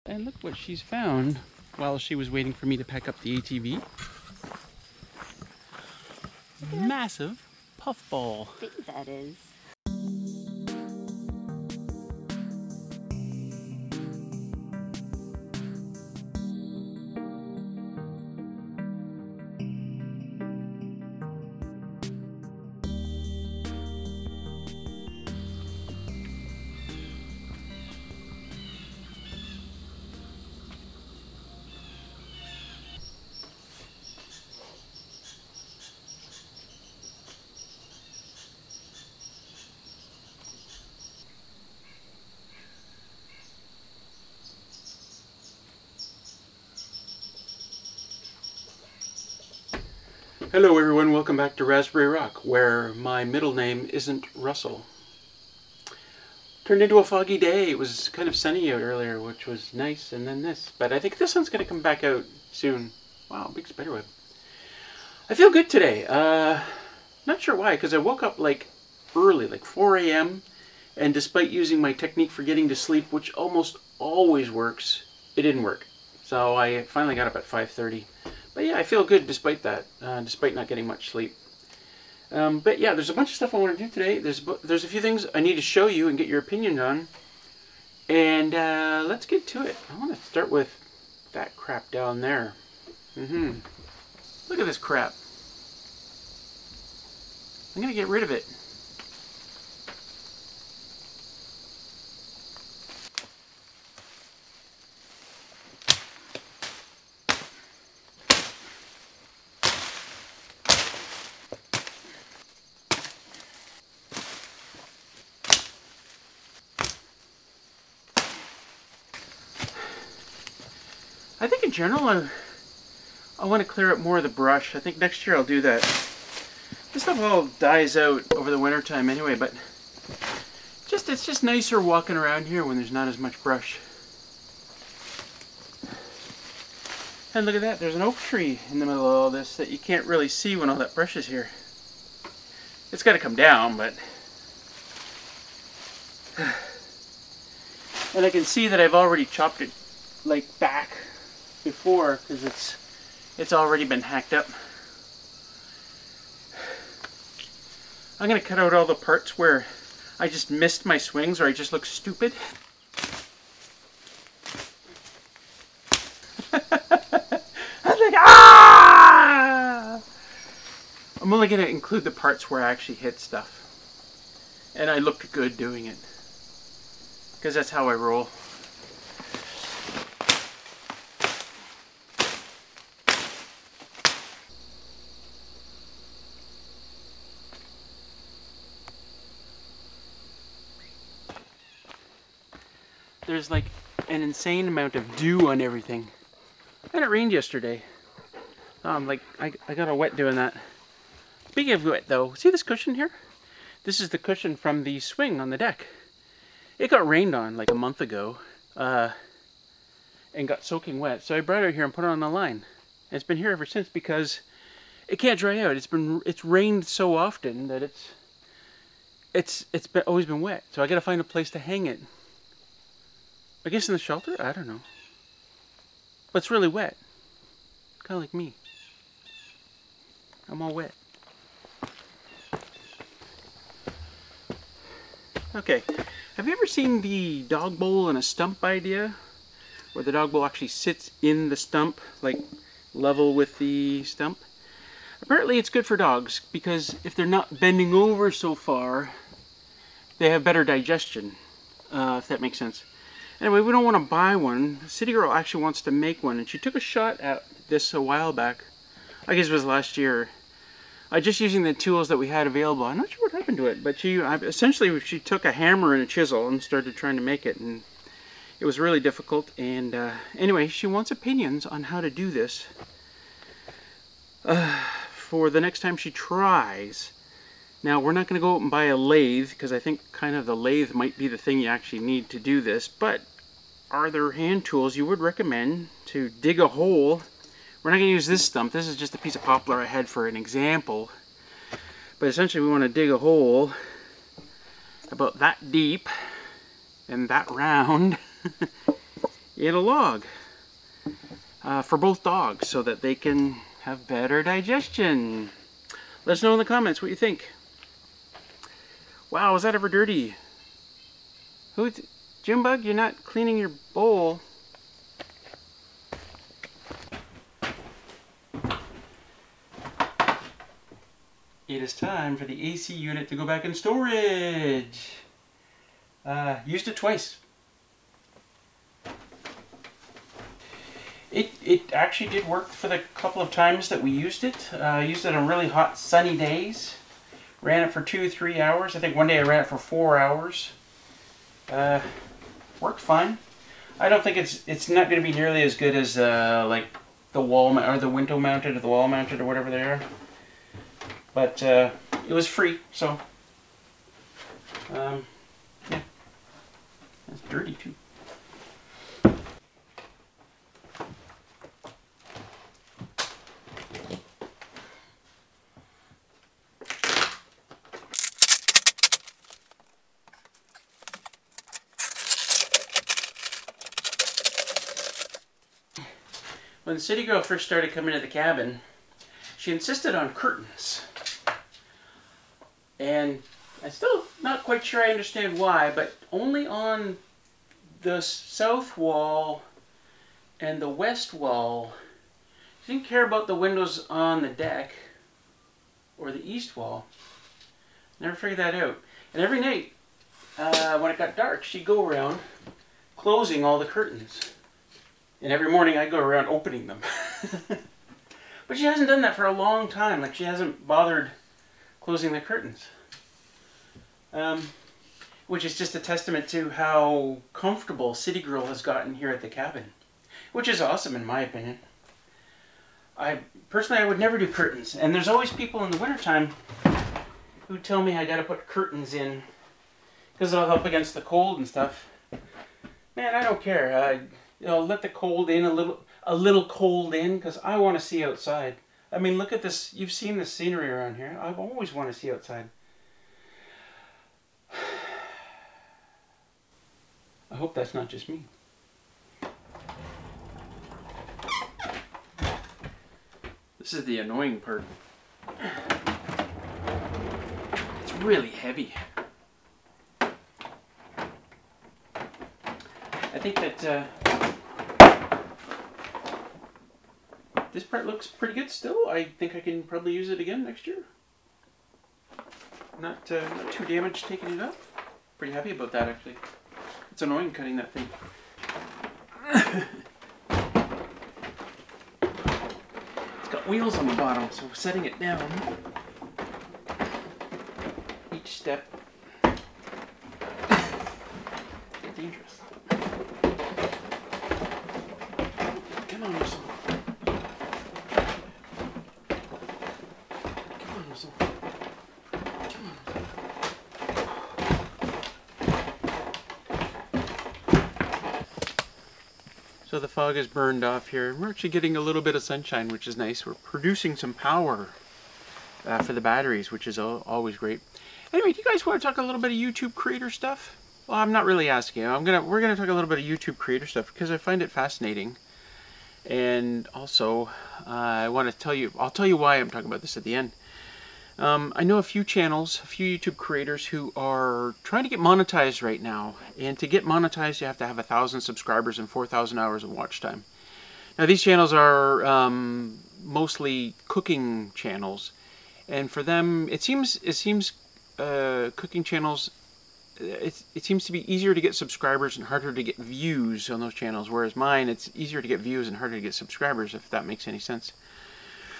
And look what she's found while she was waiting for me to pack up the ATV. Massive puffball. I think that is. Hello everyone, welcome back to Raspberry Rock, where my middle name isn't Russell. Turned into a foggy day. It was kind of sunny out earlier, which was nice, and then this. But I think this one's going to come back out soon. Wow, big spiderweb. I feel good today. Not sure why, because I woke up like early, like 4 a.m. And despite using my technique for getting to sleep, which almost always works, it didn't work. So I finally got up at 5:30. But yeah, I feel good despite that, despite not getting much sleep. But yeah, there's a bunch of stuff I want to do today. There's a few things I need to show you and get your opinion on. And let's get to it. I want to start with that crap down there. Look at this crap. I'm going to get rid of it. I think in general I want to clear up more of the brush. I think next year I'll do that. This stuff all dies out over the winter time anyway, but it's just nicer walking around here when there's not as much brush. And look at that, there's an oak tree in the middle of all this that you can't really see when all that brush is here. It's got to come down, but... And I can see that I've already chopped it like back before because it's already been hacked up. I'm going to cut out all the parts where I just missed my swings or I just look stupid. I'm like, ah! I'm only going to include the parts where I actually hit stuff. And I looked good doing it. Because that's how I roll. There's like an insane amount of dew on everything. And it rained yesterday. Like I got all wet doing that. Speaking of wet though, see this cushion here? This is the cushion from the swing on the deck. It got rained on like a month ago and got soaking wet. So I brought it here and put it on the line. And it's been here ever since because it can't dry out. It's rained so often that it's always been wet. So I gotta find a place to hang it. I guess in the shelter? I don't know. But it's really wet. Kind of like me. I'm all wet. Okay. Have you ever seen the dog bowl and a stump idea? Where the dog bowl actually sits in the stump, like level with the stump? Apparently it's good for dogs because if they're not bending over so far, they have better digestion, if that makes sense. Anyway, we don't want to buy one. City Girl actually wants to make one, and she took a shot at this a while back. I guess it was last year. Just using the tools that we had available. I'm not sure what happened to it, but essentially she took a hammer and a chisel and started trying to make it, and it was really difficult. And anyway, she wants opinions on how to do this for the next time she tries. Now, we're not going to go out and buy a lathe, because I think kind of the lathe might be the thing you actually need to do this, but are there hand tools you would recommend to dig a hole? We're not going to use this stump. This is just a piece of poplar I had for an example. But essentially we want to dig a hole about that deep and that round in a log for both dogs so that they can have better digestion. Let us know in the comments what you think. Wow, was that ever dirty? Junebug, you're not cleaning your bowl. It is time for the AC unit to go back in storage. Used it twice. It actually did work for the couple of times that we used it. Used it on really hot sunny days. Ran it for 2-3 hours. I think one day I ran it for 4 hours. Worked fine. I don't think it's not going to be nearly as good as like the wall or the window mounted or the wall mounted or whatever they are. But it was free, so yeah, it's dirty too. When the city girl first started coming to the cabin, she insisted on curtains. And I'm still not quite sure I understand why, but only on the south wall and the west wall. She didn't care about the windows on the deck or the east wall. Never figured that out. And every night, when it got dark, she'd go around closing all the curtains. And every morning I'd go around opening them. But she hasn't done that for a long time. Like, she hasn't bothered closing the curtains. Which is just a testament to how comfortable City Girl has gotten here at the cabin. Which is awesome in my opinion. Personally, I would never do curtains. And there's always people in the wintertime who tell me I gotta put curtains in because it'll help against the cold and stuff. Man, I don't care. You know, let the cold in a little cold in, because I want to see outside. I mean, look at this. You've seen the scenery around here. I've always wanted to see outside. I hope that's not just me. This is the annoying part. It's really heavy. I think that this part looks pretty good still. I think I can probably use it again next year. Not too damaged taking it up. Pretty happy about that actually. It's annoying cutting that thing. It's got wheels on the bottom, so setting it down, each step, it's dangerous. Come on, Russell. Come on, Russell. Come on. So the fog is burned off here. We're actually getting a little bit of sunshine, which is nice. We're producing some power for the batteries, which is always great. Anyway, do you guys want to talk a little bit of YouTube creator stuff? Well, I'm not really asking. We're gonna talk a little bit of YouTube creator stuff because I find it fascinating. And also, I'll tell you why I'm talking about this at the end. I know a few channels, a few YouTube creators who are trying to get monetized right now. And to get monetized, you have to have 1,000 subscribers and 4,000 hours of watch time. Now, these channels are mostly cooking channels. And for them, it seems cooking channels, it seems to be easier to get subscribers and harder to get views on those channels. Whereas mine, it's easier to get views and harder to get subscribers, if that makes any sense.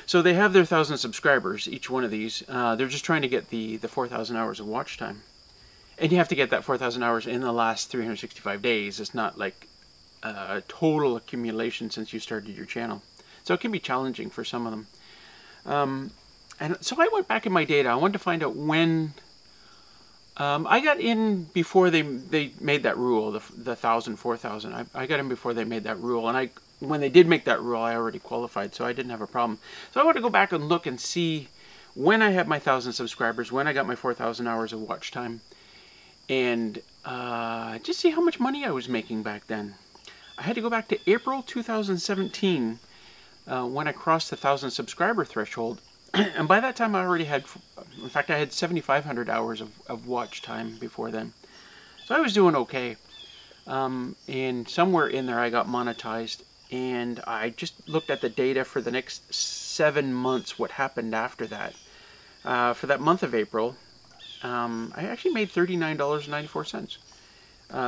So they have their 1,000 subscribers, each one of these. They're just trying to get the 4,000 hours of watch time. And you have to get that 4,000 hours in the last 365 days. It's not like a total accumulation since you started your channel. So it can be challenging for some of them. And so I went back in my data. I wanted to find out when... I got in before they made that rule, the 1,000, 4,000. I got in before they made that rule. And when they did make that rule, I already qualified, so I didn't have a problem. So I want to go back and look and see when I had my 1,000 subscribers, when I got my 4,000 hours of watch time, and just see how much money I was making back then. I had to go back to April 2017 when I crossed the 1,000 subscriber threshold. And by that time I already had, in fact I had 7,500 hours of watch time before then. So I was doing okay. And somewhere in there I got monetized, and I just looked at the data for the next 7 months, what happened after that. For that month of April, I actually made $39.94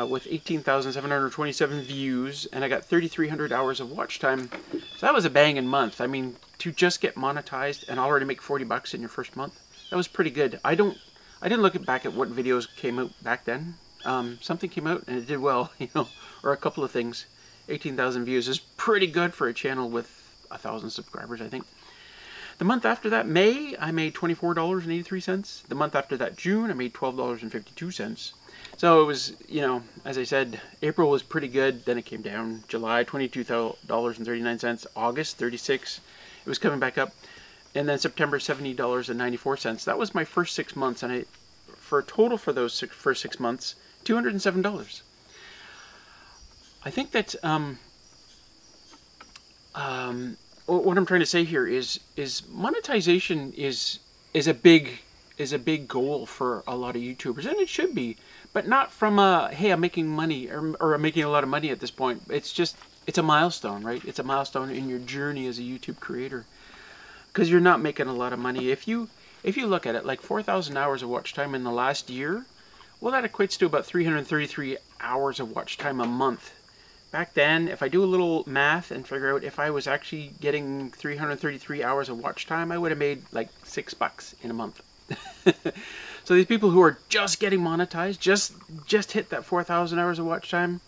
with 18,727 views, and I got 3,300 hours of watch time. So that was a banging month. I mean, to just get monetized and already make 40 bucks in your first month, that was pretty good. I didn't look back at what videos came out back then. Something came out and it did well, you know, or a couple of things. 18,000 views is pretty good for a channel with 1,000 subscribers, I think. The month after that, May, I made $24.83. The month after that, June, I made $12.52. So it was, you know, as I said, April was pretty good. Then it came down. July, $22.39. August, $36. It was coming back up. And then September, $70.94. That was my first 6 months. And for a total for those first 6 months, $207. I think that's what I'm trying to say here is monetization is a big goal for a lot of YouTubers, and it should be, but not from hey, I'm making money or I'm making a lot of money at this point. It's a milestone, right? It's a milestone in your journey as a YouTube creator, because you're not making a lot of money. If you look at it, like 4,000 hours of watch time in the last year, well, that equates to about 333 hours of watch time a month. Back then, if I do a little math and figure out if I was actually getting 333 hours of watch time, I would have made like $6 in a month. So these people who are just getting monetized, just hit that 4,000 hours of watch time,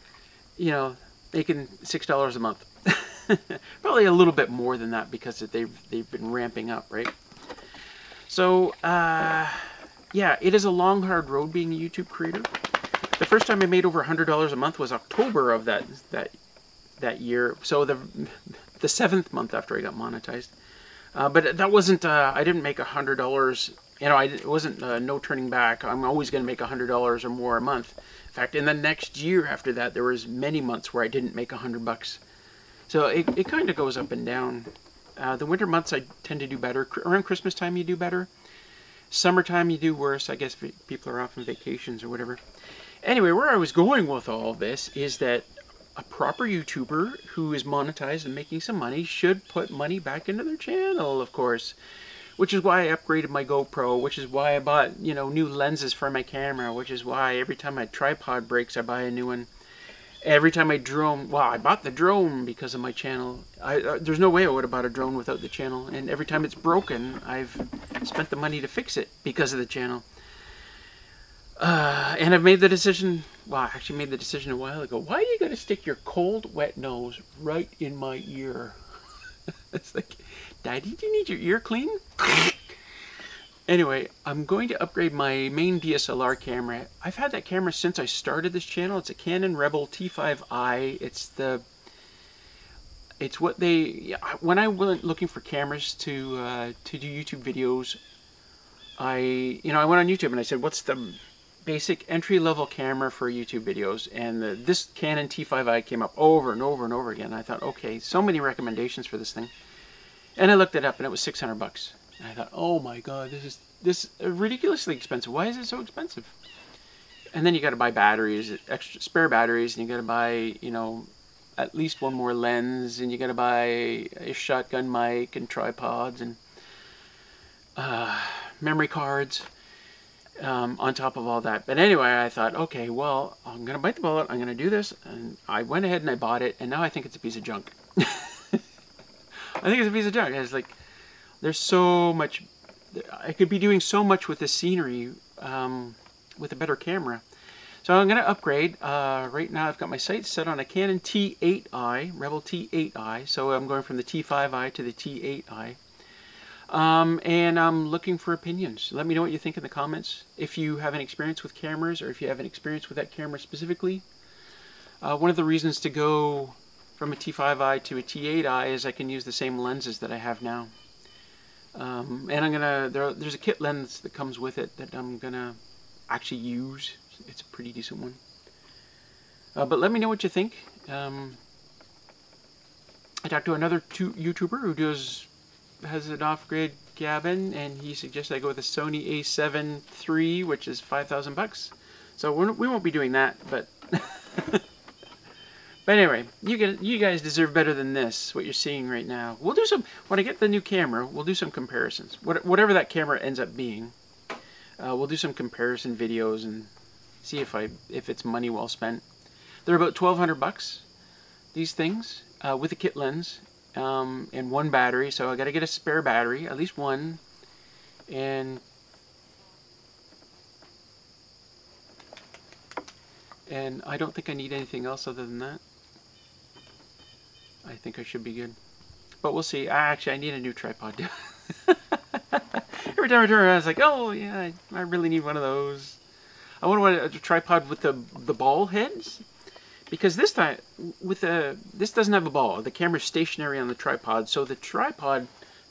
you know, making $6 a month. Probably a little bit more than that because they've been ramping up, right? So, yeah, it is a long, hard road being a YouTube creator. The first time I made over $100 a month was October of that year. So the 7th month after I got monetized. But that wasn't, I didn't make $100, you know, it wasn't no turning back. I'm always going to make $100 or more a month. In fact, in the next year after that, there was many months where I didn't make $100. So it kind of goes up and down. The winter months I tend to do better. Around Christmas time you do better. Summertime you do worse. I guess people are off on vacations or whatever. Anyway, where I was going with all this is that a proper YouTuber who is monetized and making some money should put money back into their channel, of course. Which is why I upgraded my GoPro, which is why I bought, you know, new lenses for my camera, which is why every time my tripod breaks, I buy a new one. Every time I drone, well, I bought the drone because of my channel. There's no way I would have bought a drone without the channel. And every time it's broken, I've spent the money to fix it because of the channel. And I've made the decision, well, I actually made the decision a while ago. Why do you got to stick your cold, wet nose right in my ear? It's like, Daddy, do you need your ear clean? Anyway, I'm going to upgrade my main DSLR camera. I've had that camera since I started this channel. It's a Canon Rebel T5i. It's what they, when I went looking for cameras to do YouTube videos, I went on YouTube and I said, what's the basic entry-level camera for YouTube videos? And this Canon T5i came up over and over and over again. I thought, okay, so many recommendations for this thing. And I looked it up and it was $600. And I thought, oh my god, this is ridiculously expensive. Why is it so expensive? And then you got to buy batteries, extra spare batteries, and you got to buy, you know, at least one more lens, and you got to buy a shotgun mic and tripods and memory cards on top of all that. But anyway, I thought, okay, well, I'm gonna bite the bullet. I'm gonna do this, and I went ahead and I bought it, and now I think it's a piece of junk. I think it's a piece of junk. It's like, there's so much, I could be doing so much with the scenery with a better camera. So I'm going to upgrade. Right now I've got my sights set on a Canon T8i, Rebel T8i. So I'm going from the T5i to the T8i. And I'm looking for opinions. Let me know what you think in the comments. If you have an experience with cameras, or if you have an experience with that camera specifically. One of the reasons to go from a T5i to a T8i is I can use the same lenses that I have now. And I'm gonna, there's a kit lens that comes with it that I'm gonna actually use. It's a pretty decent one. But let me know what you think. I talked to another YouTuber who has an off-grid cabin, and he suggested I go with a Sony A7 III, which is $5,000. So we won't be doing that, but but anyway, you guys deserve better than this. What you're seeing right now. We'll do some when I get the new camera. We'll do some comparisons. Whatever that camera ends up being, we'll do some comparison videos and see if it's money well spent. They're about $1,200. These things with a kit lens. And one battery, so I got to get a spare battery, at least one, and I don't think I need anything else other than that. I think I should be good, but we'll see. Actually, I need a new tripod. Every time I turn around, it's like, oh yeah, I really need one of those. I want a tripod with the ball heads. Because this time, this doesn't have a ball. The camera's stationary on the tripod, so the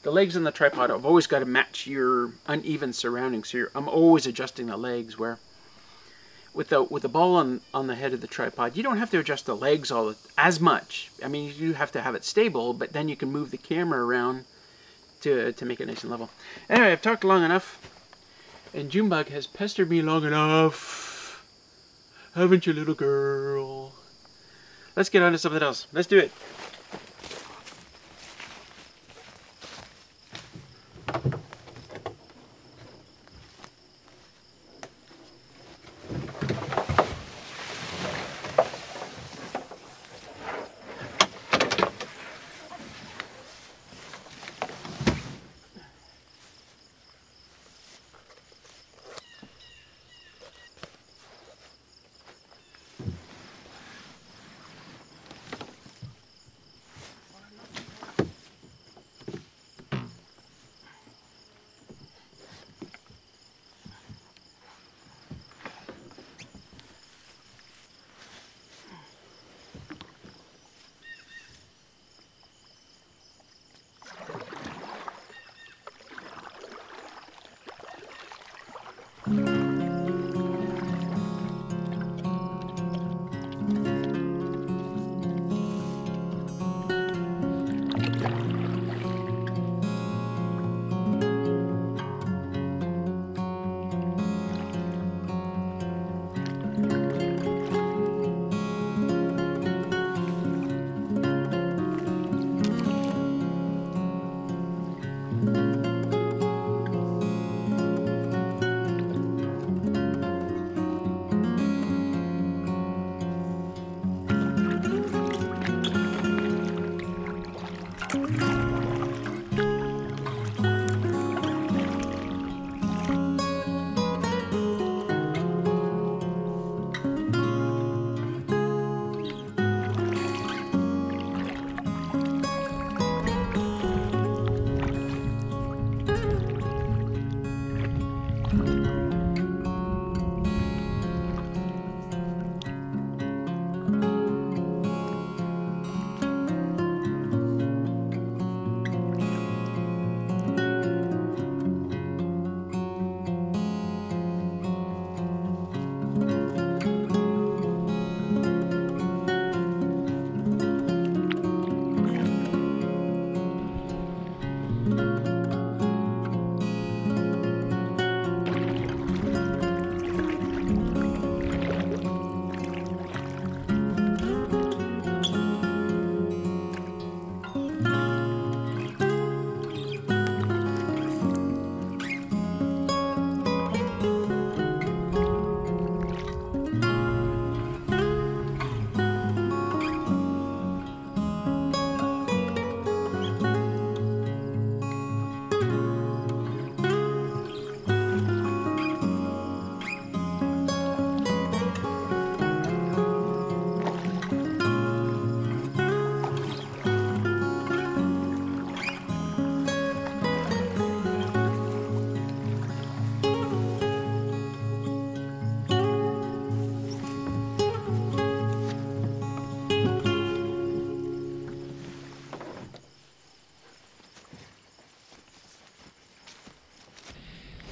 legs on the tripod have always got to match your uneven surroundings. So I'm always adjusting the legs. Where with the ball on the head of the tripod, you don't have to adjust the legs as much. I mean, you have to have it stable, but then you can move the camera around to make it nice and level. Anyway, I've talked long enough, and Junebug has pestered me long enough. Haven't you, little girl? Let's get on to something else. Let's do it.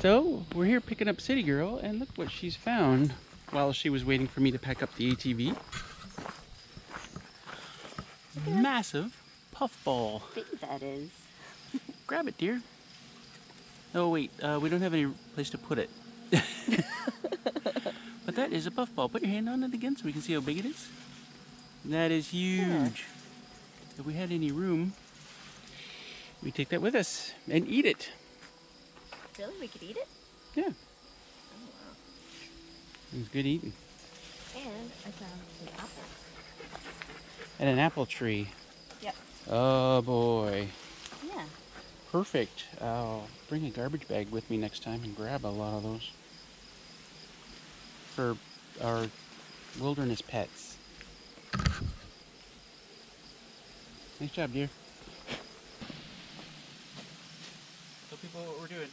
So we're here picking up City Girl, and look what she's found while she was waiting for me to pack up the ATV. Massive puffball. I think that is. Grab it, dear. Oh wait, we don't have any place to put it. But that is a puffball. Put your hand on it again so we can see how big it is. That is huge. Yeah. If we had any room, we'd take that with us and eat it. Really? We could eat it? Yeah. Oh, wow. It's good eating. And I found some apples. And an apple tree. Yep. Oh boy. Yeah. Perfect. I'll bring a garbage bag with me next time and grab a lot of those for our wilderness pets. Nice job, dear. Tell people what we're doing.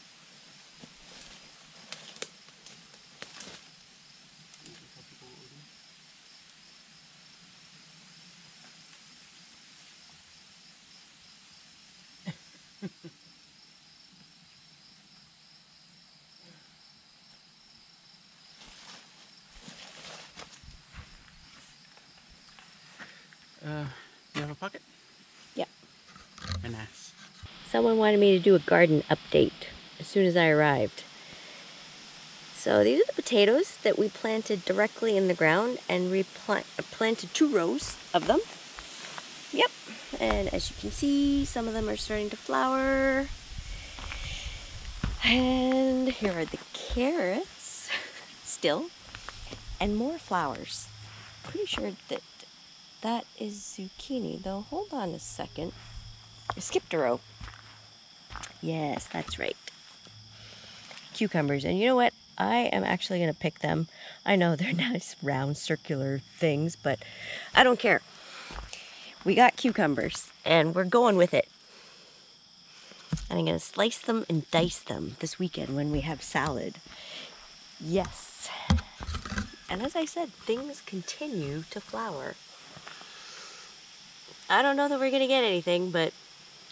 You have a pocket? Yep. Very nice. Someone wanted me to do a garden update as soon as I arrived. So these are the potatoes that we planted directly in the ground, and we planted 2 rows of them. Yep. And as you can see, some of them are starting to flower. And here are the carrots still, and more flowers. Pretty sure that that is zucchini, though. Hold on a second. I skipped a row. Yes, that's right. Cucumbers. And you know what? I am actually going to pick them. I know they're nice round circular things, but I don't care. We got cucumbers and we're going with it. And I'm going to slice them and dice them this weekend when we have salad. Yes. And as I said, things continue to flower. I don't know that we're going to get anything, but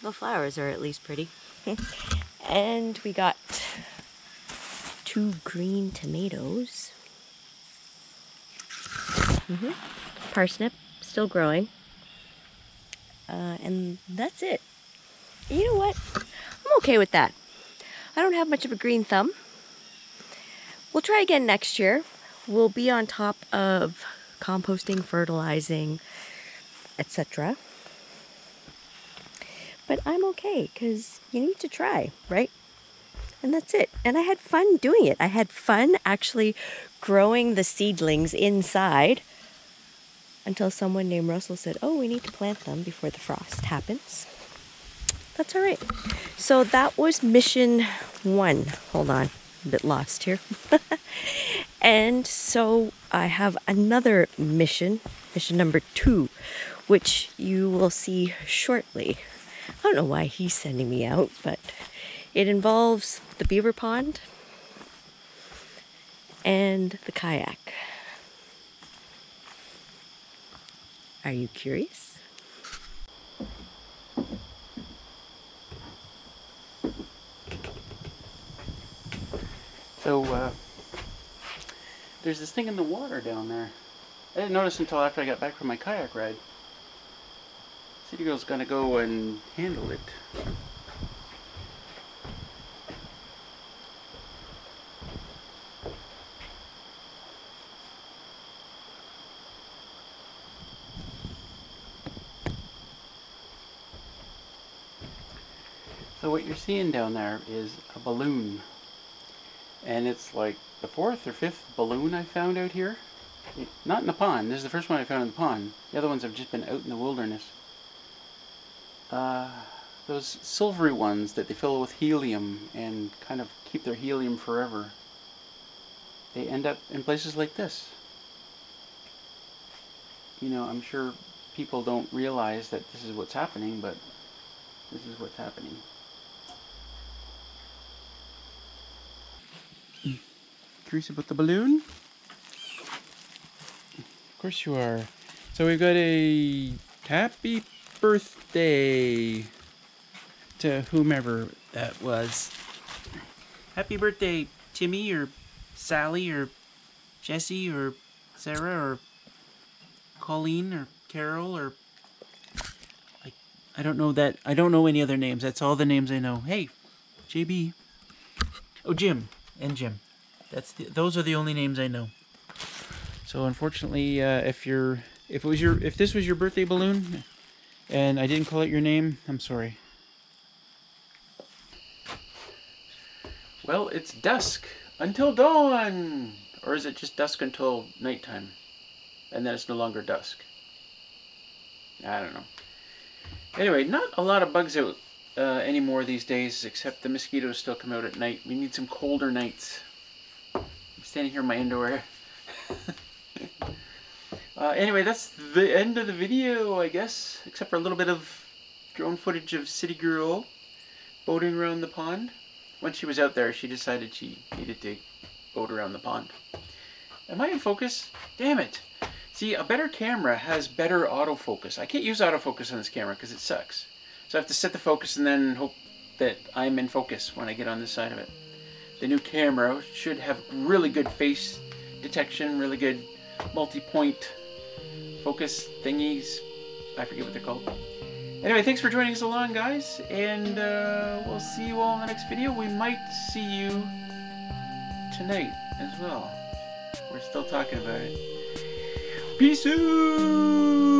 the flowers are at least pretty. And we got 2 green tomatoes. Parsnip, still growing. And that's it. You know what? I'm okay with that. I don't have much of a green thumb. We'll try again next year. We'll be on top of composting, fertilizing, etc. But I'm okay, because you need to try, right? And that's it. And I had fun doing it. I had fun actually growing the seedlings inside until someone named Russell said, oh, we need to plant them before the frost happens. That's all right. So that was mission 1. Hold on, a bit lost here. And so I have another mission number 2, which you will see shortly. I don't know why he's sending me out, but it involves the beaver pond and the kayak. Are you curious? So, there's this thing in the water down there. I didn't notice until after I got back from my kayak ride. City Girl's gonna go and handle it. So what you're seeing down there is a balloon. And it's like the 4th or 5th balloon I found out here. Not in the pond. This is the first one I found in the pond. The other ones have just been out in the wilderness. Those silvery ones that they fill with helium and kind of keep their helium forever. They end up in places like this. You know, I'm sure people don't realize that this is what's happening, but this is what's happening. Curious about the balloon? Of course you are. So we've got a happy birthday to whomever that was. Happy birthday, Timmy or Sally or Jesse or Sarah or Colleen or Carol or I don't know any other names. That's all the names I know. Hey, JB. Oh, Jim and Jim. Those are the only names I know. So unfortunately, if this was your birthday balloon and I didn't call out your name, I'm sorry. Well, it's dusk until dawn, or is it just dusk until nighttime, and then it's no longer dusk? I don't know. Anyway, not a lot of bugs out anymore these days, except the mosquitoes still come out at night. We need some colder nights. I'm standing here in my underwear. Anyway, that's the end of the video, I guess, except for a little bit of drone footage of City Girl boating around the pond. Once she was out there, she decided she needed to boat around the pond. Am I in focus? Damn it! See, a better camera has better autofocus. I can't use autofocus on this camera because it sucks. So I have to set the focus and then hope that I'm in focus when I get on this side of it. The new camera should have really good face detection, really good multi-point focus thingies. I forget what they're called. Anyway, thanks for joining us along, guys, and we'll see you all in the next video. We might see you tonight as well. We're still talking about it. Peace out!